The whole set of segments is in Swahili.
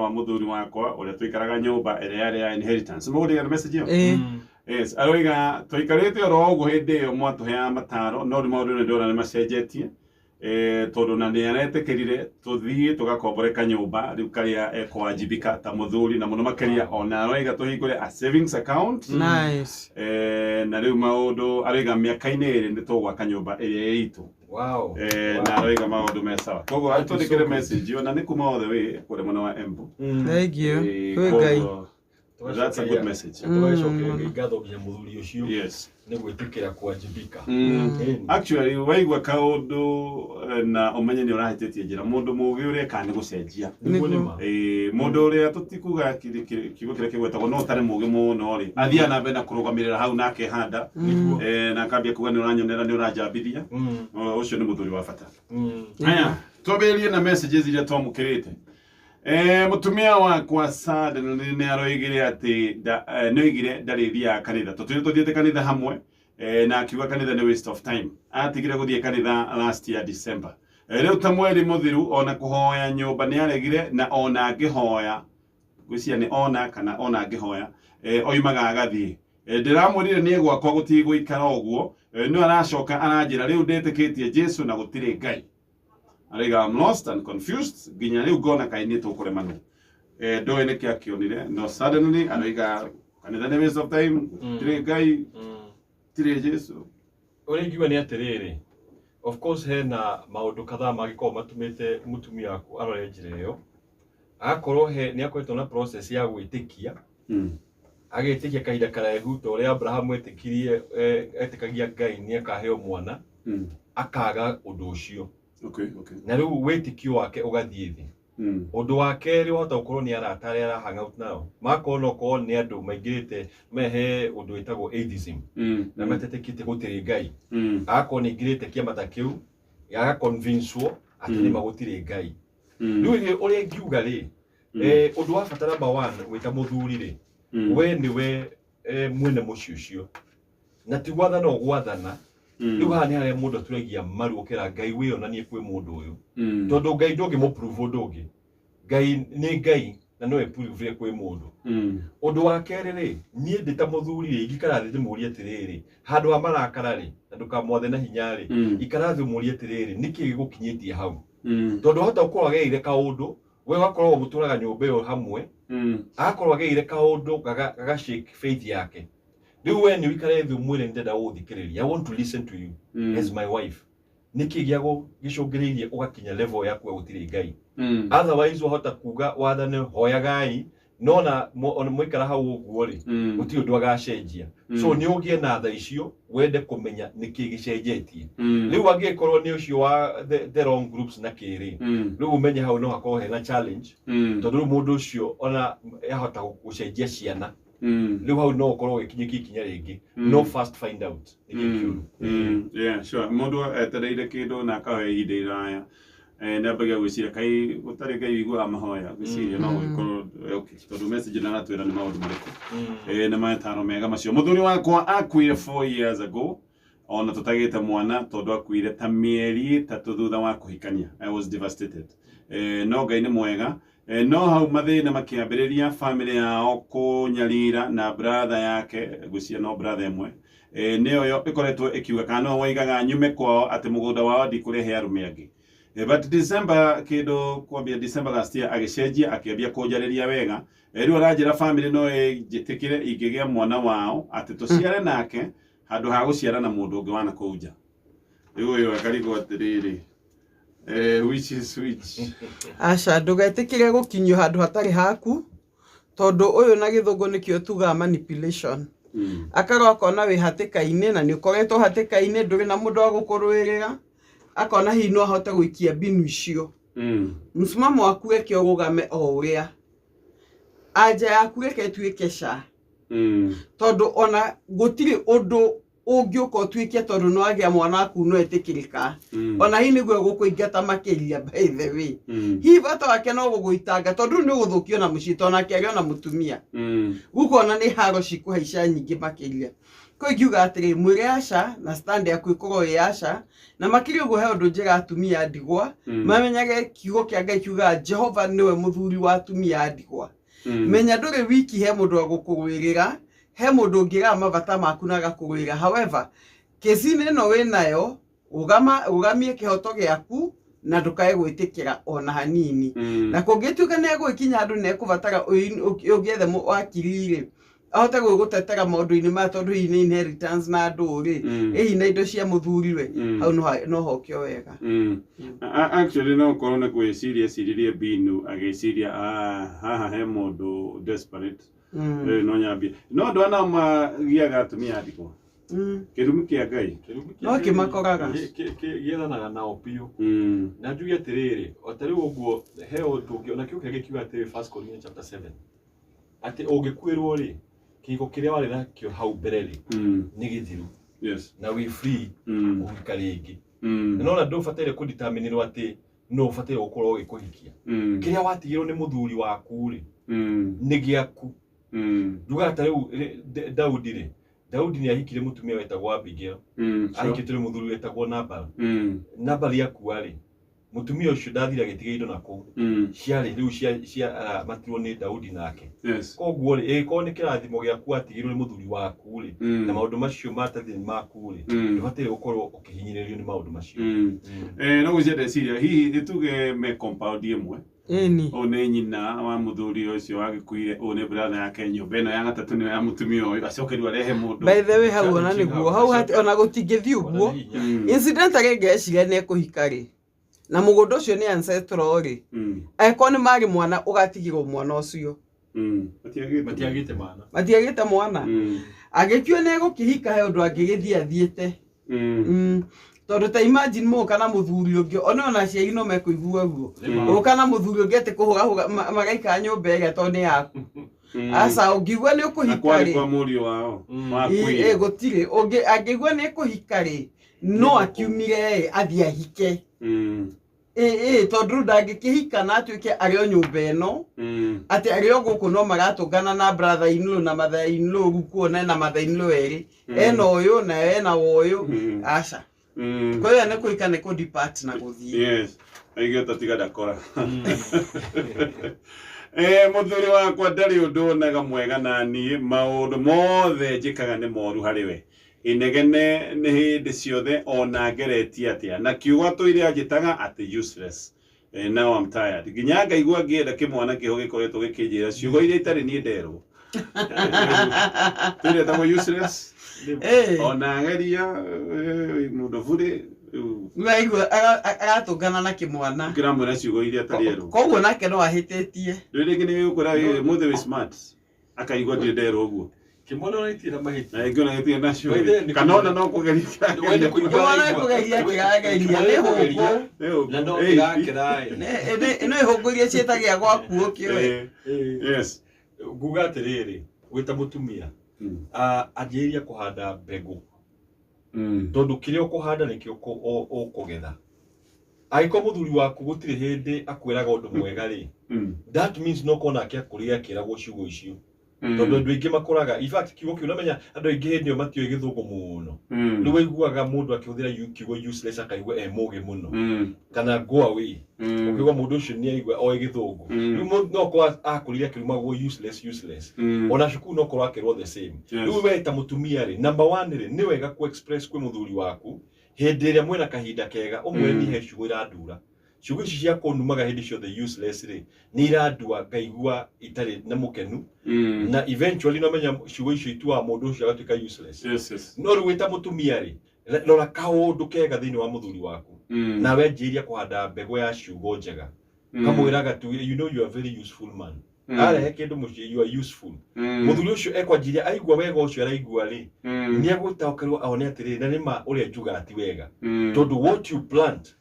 wa muthuri wakwa uria tuikaraga nyumba ere yari ya inheritance mugudi ya message yo yes aroiga tuikarite oro ugu hindi yo mwatuhea mataro no ri maundu ndona ni macenjetie tondu na ni aretekerire tuthie tugakomboreka nyumba riu karia ekwajibika ta muthuri na muno makeria ona aroiga tuhingure a savings account nice na riu maundu aroiga miaka-ini iri ni tugwaka nyumba iria itu wow na aroiga maundu me sawa koguo atundikire message yo na ni kuma othe we kure muno wa Embu thank you kwe that's a good message tugacokeria ngatho nginya muthuri ucio yes ni gwitikira kwajibika actually waigwa kaundu na umenye ni urahitetie njira mundu mugi uria kana gucenjia mundu uria tutikuga kigo kire kigwetagwo no tare mugi muno ri athia na bena kurugamirira hau nake handa na kambia kuga ni uranyonera ni urajambithia ucio ni muthuri wa bata aya toberie na messages iria twamukirite mutumia wakwa sad ni aroigire ati noigire ndarithia kanitha tuthiete kanitha hamwe na akiuga kanitha ni waste of time atigire guthie kanitha last year December riu ta mweri muthiru ona kuhoya nyumba ni aregire na ona angihoya gwisia ni ona kana ona angihoya oimaga agathie ndiramwirire ni gwakwa guti guikara uguo no aracoka aranjira riu ndetikitie Jesu na gutire Ngai ariga I'm lost and confused ginya riu ngona kaini tukure manu ndoe ni kia kionire no suddenly ariga kanitha ni waste of time tire Ngai tire Jesu uringiwa ni atiriri of course hena maundu kadhaa magiko matumite mutumia waku arore njire yo akorwo ni akoretwo na process ya gwitikia agitikia kahinda karaihu to ria Abraham etikirie etikagia Ngai ni akaheo mwana akaga undu ucio okay na riu witikio wake ugathie thi undu wake ri wata ukorwo ni aratari ara hang out nao makono ko ni andu maingirite mehe undu witagwo atheism na matetekite gutiri Ngai ako ni ngirite kiama ta kiu ya convincewo ati ni magutiri Ngai riu uri ngiuga ri undu wa bata number 1 wita muthuri ri we ni we mwene mucio ucio na ti gwathana ogwathana riu hani haria mundu turegia maru ukira Ngai we onanie kwi mundu uyu tondu Ngai ndungi mu prove ndungi Ngai ni Ngai na no prove kwi mundu undu wa keri ri nie ndita muthuri ri ngikara thi muria tiriri handu amarakara ri na ndukamwathe na hinya ri ikara thi muria tiriri niki gigukinyitie hau tondu hota ukorwo ageire kaundu we wakorwo muturaga nyumba yo hamwe akorwo ageire kaundu gaga shake faith yake riu we ni wikare thi mwire ndenda guthikiriria I want to listen to you as my wife niki giago gicungiririe ugakinya level yaku gutiri Ngai otherwise wahota kuga wathane hoya Ngai nona mwikara hau uguo ri uti undu agacenjia so ni ugie na tha icio wende kumenya niki gicenjetie riu angikorwo ni ucio wa the wrong groups na kiri riu umenye hau no hakorwo hena challenge tondu mundu ucio ona yahota gucenjia ciana riu hau no ukorwo gikinyiki kinya ringi no first find out yeah sure mundu etereire kindu na akahe ihinda iraya ndabaga gwiciria kai gutari Ngai igua amahoya gwiciria no gukorwo okay tondu message na natwira ni maundu mariku na mataro mega macio muthuri wakwa akuire 4 years ago ona tutagite mwana tondu akuire ta mieri 3 thutha wa kuhikania I was devastated no Ngai ni mwega no hau mathina makiambiriria family yao kunyarira na brother yake gwiciria no brother imwe nio yo ikoretwo ikiuga kana waigaga nyume kwao ati mugunda wao ndikurehe arume angi but December kido kwambia December last year agicenjia akiambia kujariria wega riu aranjira family no jitikire ingigia mwana wao ati tuciare nake handu ha guciara na mundu ungi wana kuja riu yo akarigo atiriri which is which aca ndugetikire gukinyio handu hatari haku tondu uyu na githungu nikio tuga manipulation akarwa kona wi hatikaine na nikoretwo hatikaine nduri na mundu wa gukurwirira akona hi no ahote gwikia binu icio msimamo waku reke ugame o uria aja yaku reke tuike sha tondu ona gutiri undu ungiuko tuike tondu no agia mwana waku no etikirika ona hi niguo gukuingata makiria by the way hi bata wake no guguitanga tondu ni guthukio na mucito na kiario na mutumia guko ona ni haro cikuhaica nyingi makiria ko ingiuga atiri mwire aca na stand yaku ikorwo yaca na makiri ugo he undu njira atumia ndigwa mamenyage kiugo kia Ngai kiuga Jehova niwe muthuri wa atumia ndigwa menya nduri wiki he mundu agukugwirira he mundu ngira mabata maku na gakugwira however kesine no we nayo ugamie kihoto giaku na ndukae gwitikira ona hanini na kungituka ne gwikinya andu ne kubatara ugiethe wakirire ahote gugutetera maundu-ini ma tondu hii inheritance na nduri hii indo cia muthuriwe hau no hokio wega actually no korona gwiciria ciririe binu agiciria haha he mundu desperate no nyambia no ndona magiaga atumia ndiko kirumi kia Ngai no kimakoraga githanaga nao piu na njuge atiriri otari uguo he undu ona kiuke gikiuga atiri 1 Corinthians chapter 7 ati ugikwirwo ri kiko kiria wari nakio hau bereri ni githiru na we free ugikarigi no na ndo fatire ku determine ati no fatire ukorwo ugikuhikia kiria watigirwo ni muthuri waku ri ni giaku njuga atari Daudi ni ahikire mutumia wetagwo Abigail ahikitire muthuri wetagwo Nabal yakuwa ri mutumia ucio ndathira gitiga indo nako ciari riu cia matirwo ni Daudi nake koguo ri ko ni kirathimo giaku atigirwo ni muthuri waku ri na maundu macio matathini maku ri ibatire gukorwo ukihinyiririo ni maundu macio no guzete siria hihi ituge me compound imwe eni one nyina wa muthuri ucio agikuire one brother yake nyumba ino ya gatatu ni ya mutumia uyu acokerwa rehe mundu by the way hau ona niguo hau ona gutingithi uguo incident agengeciria ne kuhikari na mugondo ucio ni ancestral ri eko ni mari mwana ugatigirwo mwana ucio matiagite mwana agikio ne gukihika he undu angigithia thiete tondu ta imagine mo kana muthuri ungi ona ciai no mekuigua guo ukana muthuri ungi ati kuhuga magaika nyumba ege tondu yaku asa ungigua ni ukuhika ri kwa muri wao gutire ungi angigua ni kuhika ri no akiumire athia hike tondu ndangikihika na atuike ario nyumba eno ati ario guku no magatungana na brother in law na mother in law gukuona na mother in law eri eno uyu na ena woyu aca kwa hiyo ne kuika ne ko depart na guthie yes aigio tatiga dakora muthuri wakwa ndari undu onaga mwega nani maundu mothe njikaga ni moru hariwe inegene ni hindi ciothe ona ngeretie atia na kiugo tuire ajitaga ati useless now I'm tired ginya ngaigua ngienda kimwana kiho gikoretwo gikinjira ciugo iria itari ni nderwo tuire tago useless ona ngeria mundu buri ngaigua agatungana na kimwana kiramwira ciugo iria atari ero koguo nake no ahitetie riri ngine gukura muthe we smart akaigua nderwo uguo kimwana naitira mahiti ngona ngitia nacio kanona no kugeria wende kugeria kirageria ni huko na no kirai no ihungurie cietagia gwaku ukioe yes guga atiriri gwita mutumia ajiria kuhanda mbegu tondu kiria ukuhanda nikio ukugetha aiko muthuri waku gutire hindi akwiraga undu mwega ri that means no kona akiakuria kiragwo ciugo icio tondu andu ingi makoraga in fact kiugo kiu namenya andu ingi hindi o matio githungu muno ni waiguaga mundu akiuthira kiugo useless akaigua mugi muno kana go away ukigwa mundu ucio ni aigua o githungu no ko akuriria kirumagwo useless ona cukuru no ko akirwo the same riu we ta mutumia ri number 1 ri ni wega ku express kwi muthuri waku hindi ria mwena kahinda kega umwe ni he ciugo irandura ciugo ici cia kunumaga hindi ciothe useless ri ni irandua ngaigua itari na mukenu na eventually no menya ciugo icio itua mundu ucio agatuika useless no riu wita mutumia ri rora kaundu kega thiini wa muthuri waku na we njiria kuhanda mbegu ya ciugo njega kamwiraga tu you know you are very useful man ara kindu muci you are useful muthuri ucio ekwanjiria aigua wega ucio araigua ri ni agutaokerwo aone atiri na nima uria njuga ati wega tondu what you plant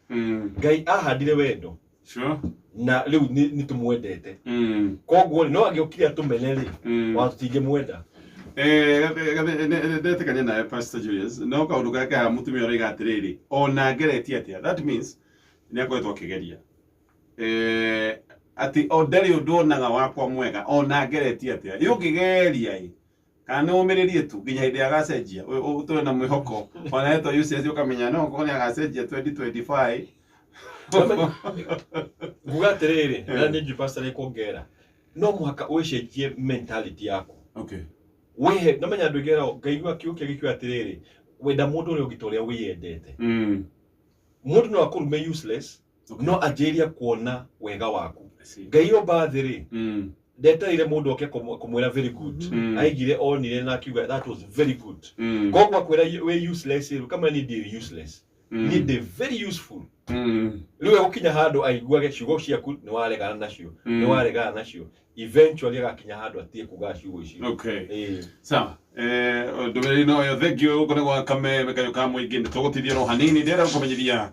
Ngai ahandire wendo na riu ni tumwendete koguo no agiokire atumenere watutinge mwenda ndetekania nawe Pastor Julius no kaundu gake ha mutumia uriga atiriri ona ngeretie atia that means ni akoretwo akigeria ati ondari undu onaga wakwa mwega ona ngeretie atia yungigeria kana umiririe tu nginya hindi agacenjia utwe na mwihoko ona eto uses ukamenya no ko ni agacenjia 2025 gugatiriri na ni jupasta kuongera no muhaka ucenjie mentality yako. Okay. Wehe namenya ndugera ngaigua kiuke gikyo atiriri wenda mundu uri ugitoria wiyendete. Mundu no akurume useless. Okay. No ajeria kuona wega waku. Ngaiyo bathiri. Deta ile mundu oke kumwira very good. Aigire onire na kiuga that was very good. Kogwa kwira we useless kama ni the useless. Ni the very useful. Riwe gukinya handu aiguage ciugo ciaku ni waregana nacio. Ni waregana nacio. Eventually agakinya handu atie kuga ciugo icio. Okay. Sawa. Ndumeri no yo thank you uko kwa kame mekayo kamo iginde tugutithia ro hanini ndera kumenyeria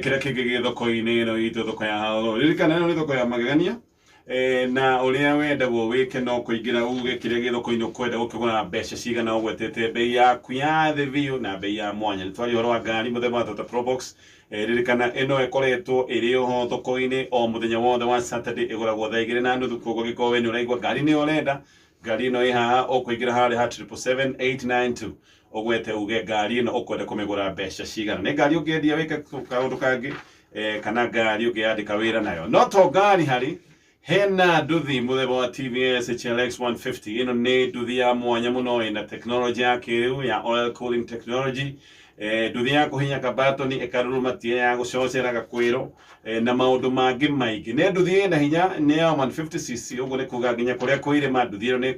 kira kigege thoko-ini no itu thoko ya hao ririkana no thoko ya magegania na uria wendagwo wike no kuingira uge kire githoko-ini kwenda gukigura mbeca cigana ugwetete bei yaku ya the view na bei ya mwanya twari horo wa ngari muthemba wa Toyota Probox ririkana ino ekoretwo iri ho thoko-ini o muthenya wothe wa Saturday iguragwo thaa 2:30 koguo giko we ni uraigwa ngari ni urenda ngari no ihaha ukuingira hari ha 777-892 ogwete uge ngari no ukwenda kumigura mbeca cigana ni ngari ungiendia wika kaundu kangi kana ngari ungiandika wira nayo no to ngari hari hena nduthi muthemba wa TVS HLX 150 ino ni nduthi ya mwanya muno ina technology ya kiriu ya oil cooling technology nduthi ya kuhinya kabatoni ekaruruma tie ya gucocera gakwiro na maundu mangi maingi ne nduthi ina hinya ne ya 150cc uguo ni kuga nginya kuria kuire ma nduthi ino ni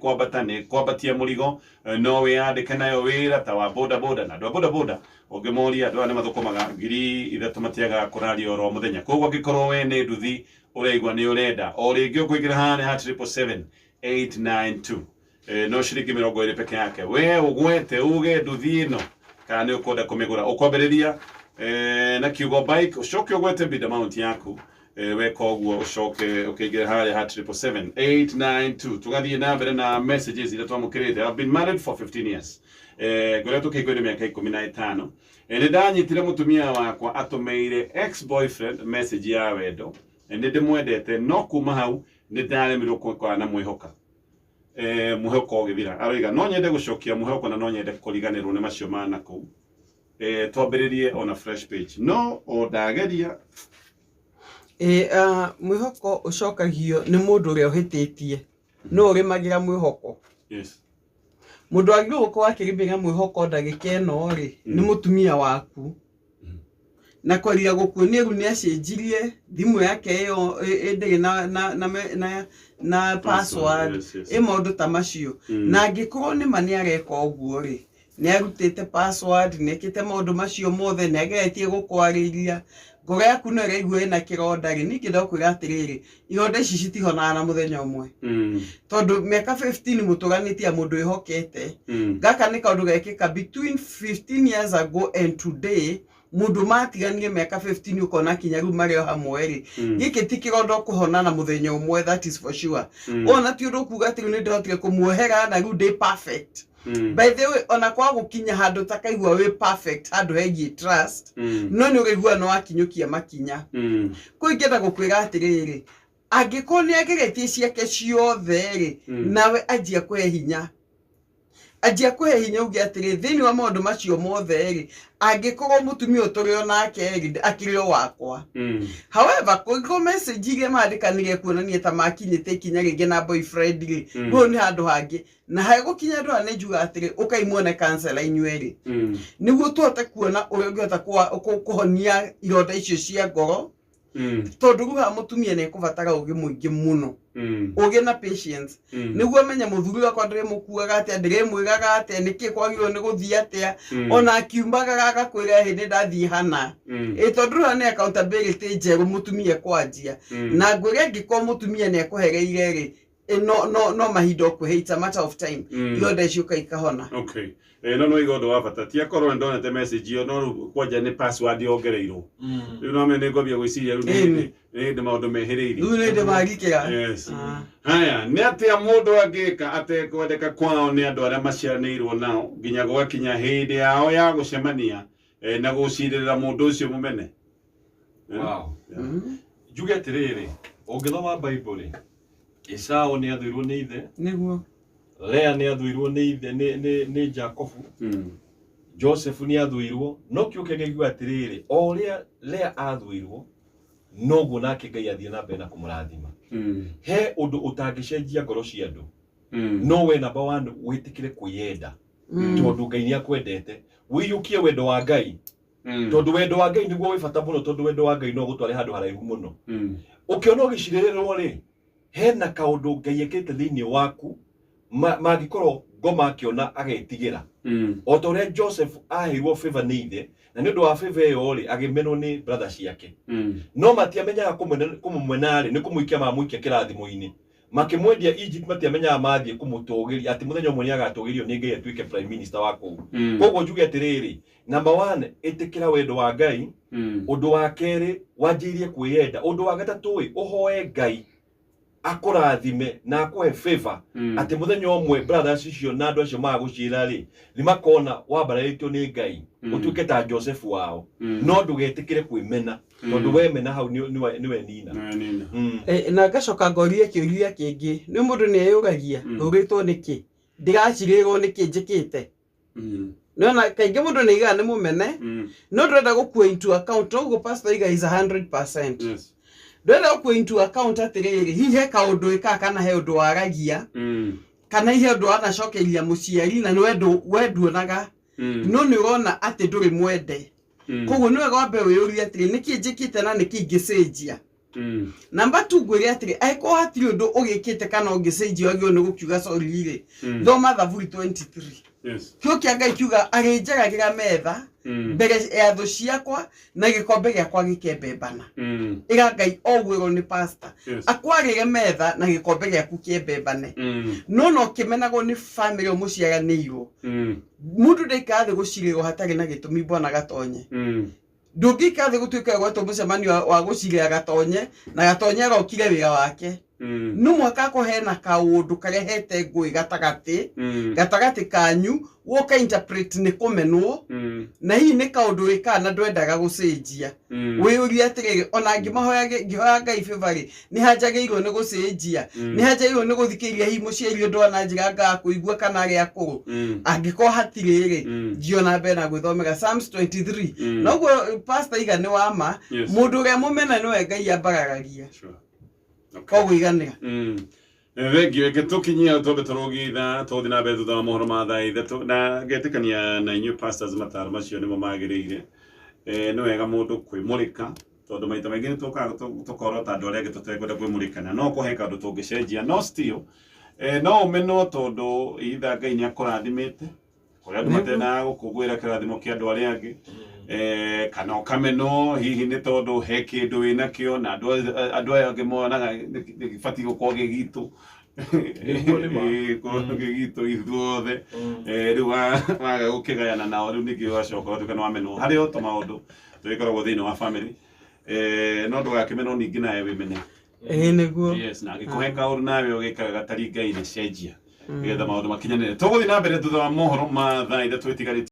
kwambatia murigo no we andike nayo wira ta wa boda boda na boda boda ungimuria andu ane mathukumaga 3,000 matiaga kuraria oro muthenya koguo ngikorwo we ni nduthi uraigwa ni urenda o ringi ukuingira hane ha 777-892 no shiringi 20 peke yake we ugwete uge nduthi ino kana ukoda kumigura ukwambiriria na kiugo bike ucoke ugwete bid amount yaku we koguo ucoke ukiingira hare ha 777-892 tugathie na mbere na messages ira twamukirite. I've been married for 15 years ngoretwo kigwire miaka 15 ni ndanyitire mutumia wakwa atumeire ex boyfriend message ya wendo ndi ndimwendete no kuma hau ni ndaremirwo kwa na mwihoka muhoko githira aroiga no nyende gucokia muhoko na no nyende kuriganirwo ni macio mana ku twambiririe on a fresh page no o ndageria mwihoko ucokagio ni mundu uria uhititie no urimagira mwihoko. Yes. Mundu agire uko akirimbira mwihoko ndagika eno ri ni mutumia waku na kwaria gukuonia ru ni acenjirie thimu yake iyo ndiri na password maundu ta macio na angikorwo ni mani areka uguo ri ni arutite password ni ekite maundu macio mothe ni ageretie gukwariria ngoro yaku no iraigua ina kironda ri ningi ndokwira atiriri ironda ici citihonaga na muthenya umwe tondu miaka 15 mutuganitie mundu ihokete gaka ni kaundu gekika between 15 years ago and today mundu matiganire miaka 15 ukona kinya ru mario hamwe ri giki tikirondo kuhona na muthenya umwe that is for sure ona ti undu kuga ati ni ndotire kumuohera na ru day perfect. By the way ona kwa gukinya handu takaigua we perfect handu hegi trust no ni urigua no akinyukia makinya kuingenda gukwira atiriri angiko ni ageretie ciake ciothe ri nawe ajia kwe hinya ugi atiri thini wa maundu macio mothe ri angikorwo mutumia uturio nake ri akirio wakwa. However ko message ige mandikanire kuonania ta makinyite ikinya ringi na boyfriend ri go ni handu hangi na hago kinya ndo ane juga atiri ukaimuone cancel inyweri niguo tuote kuona uria ungiota kuhonia ironda icio cia ngoro tondu ruha mutumia ne kubatara ugi muingi muno ugi na patience niguo menye muthuri wakwa ndire mukuaga ati ndire mwigaga ati niki kwagirwo ni guthia atia ona akiumbaga gaga kwira hindi ndathie hana tondu ruha ne accountability njeru mutumia kwanjia na ngwire ngiko mutumia ne kuhereire ri no mahindo kuheita matter of time ironda icio kaikahona. Okay. No igondo wa bata ti akorwo ndonete message yo no kwanja ni password yongereirwo riu no mene ngobia gwiciria riu ni maundu mehiriire riu ni ndimagikira. Yes. Haya ni atia mundu angika atekwendeka kwao ni andu aria maciaranirwo nao nginya gwakinya hindi yao ya gucemania na gucirira mundu ucio mumene. Wow. Juge atiriri ungithoma Bible Esau ni athirwo ni ithe niguo Lea nĩ athuirwo nĩ ithe nĩ Jacobu. Joseph nĩ athuirwo, no kĩũke ngĩigua atĩrĩrĩ, o ũrĩa Lea athuirwo noguo nake Ngai athiĩ na mbere na kũmũrathima. He ũndũ ũtangĩcenjia ngoro cia andũ. No we number 1 wĩtĩkĩre kwĩyenda. Tondũ Ngai nĩ akwendete. Wĩiyũkie wendo wa Ngai. Tondũ wendo wa Ngai nĩguo wĩ bata mũno, tondũ wendo wa Ngai no gũtware handũ haraihu mũno. Ũkĩona ũgĩcirĩrĩrwo rĩ, hena kaũndũ Ngai ekĩte thĩinĩ waku mangĩkorwo ngoma akĩona agetigĩra. O ta ũrĩa Joseph aheirwo favor nĩ ithe, na nĩ ũndũ wa favor ĩyo rĩ agĩmenwo nĩ brother ciake. No matiamenyaga kũmũmena rĩ nĩ kũmũikia mamũikia kĩrathimo-inĩ. Makĩmwendia Egypt matiamenyaga mathiĩ kũmũtũgĩria atĩ mũthenya ũmwe nĩ agatũgĩrio nĩ Ngai atuĩke prime minister wa kũu. Koguo njuge atĩrĩrĩ, number 1 ĩtĩkĩra wendo wa Ngai. Ũndũ wa kerĩ wanjĩirie kwĩyenda. Ũndũ wa gatatũ ũhoe Ngai akũrathime na akũhe favor atĩ mũthenya ũmwe brothers icio na andũ acio magũcira rĩ nĩ makona wambarĩtwo nĩ Ngai ũtuĩke ta Joseph wao. No ndũgetĩkĩre kwĩmena tondũ wemena hau nĩwe nina. Na ngacoka ngorie kĩũria kĩngĩ, nĩ mũndũ nĩ eyũragia ũrĩtwo nĩkĩ, ndigacirĩrwo nĩkĩ njĩkĩte. Nona kaingĩ mũndũ nĩ iga nĩ mũmene, no ndũrenda gũkua into account, ũguo pastor iga is 100%. Ndũrenda gũkua into account atĩrĩrĩ, hihi he kaũndũ ĩka kana he ũndũ waragia, kana ihe ũndũ wanacokeria mũciari na nĩ wenduonaga, no nĩ ũrona atĩ ndũrĩ mwende. Koguo nĩ wega wambe wĩyũrie atĩrĩ nĩkĩ njĩkĩte na nĩkĩ ingĩcenjia. Number 2 ngwĩre atĩrĩ angĩkorwo hatirĩ ũndũ ũgĩkĩte kana ũngĩcenjia wagĩrĩirwo nĩ gũkiuga sorry rĩ, thoma Thaburi 23. Kĩo kĩa Ngai kiuga agĩnjaragĩra metha mbere ya thũ ciakwa na gĩkombe gĩakwa gĩkembembana. Ĩga Ngai ogwĩrwo nĩ pastor akwarĩre metha na gĩkombe gĩaku kĩembembane. No ũkĩmenagwo nĩ family mũciaranĩirwo. Mũndũ ndaikaga thĩ gũcirĩrwo hatarĩ na gĩtũmi Bwana gatonye. Ndũngĩika thĩ gũtuĩka gwetwo mũcemanio wa gũcirĩra gatonye na gatonye arokire wĩra wake. No mwaka kũhena kaũndũ karehete ngũĩ gatagatĩ kanyu woka interpret nĩ kũmenwo na hihi nĩ kaũndũ wĩkaga na ndwendaga gũcenjia. Wĩyũrie atĩrĩrĩ ona ngĩhoya Ngai favor rĩ nĩ hanjagĩrĩirwo nĩ gũcenjia, nĩ hanjagĩrĩirwo nĩ gũthikĩrĩria hihi mũciari ũndũ wa na njĩra ngaga kũigua kana arĩa akũrũ. Angĩkorwo hatirĩ rĩ thiĩ na mbere na gwĩthomera Psalms 23. Noguo pastor iga nĩ wama, mũndũ ũrĩa mũmena nĩwe Ngai ambararagia. Koguo iganĩra. Thengio gĩtũkinyia tondũ tũrũgitha tũthi na mbere thutha wa mohoro ma thaa ithatũ na ngetĩkania na inyuĩ pastors mataro macio nĩmo magĩrĩire. Nĩ wega mũndũ kwĩmũrĩka tondũ maita maingĩ nĩ tũkorwo ta andũ arĩa angĩ tũtekwenda kwĩmũrĩkana, no kũhe kaũndũ tũngĩcenjia, no still no ũmenwo tondũ itha Ngai nĩ akũrathimĩte kũrĩa andũ matenaga gũkũngũĩra kĩrathimo kĩa andũ arĩa angĩ. Kana ũkamenwo hihi nĩ tondũ he kĩndũ wĩnakĩo na andũ aya angĩ monaga gĩbatiĩ gũkorwo gĩgitũ. Gĩgitũ ithuothe rĩu waga gũkĩgayana nao rĩu ningĩ ũgacoka ũgatuĩka nĩ wamenwo. Harĩ o tũmaũndũ tũgĩkoragwo thĩinĩ wa family, no ndũgakĩmenwo ningĩ nawe wĩmene. Nĩguo. Yes, na angĩkũhe kaũndũ nawe ũgĩkaga gatari Ngai nĩ cenjia nĩgetha maũndũ makinyanĩre. Tũgũthiĩ na mbere thutha wa mohoro ma thaa ithatũ itigarĩte.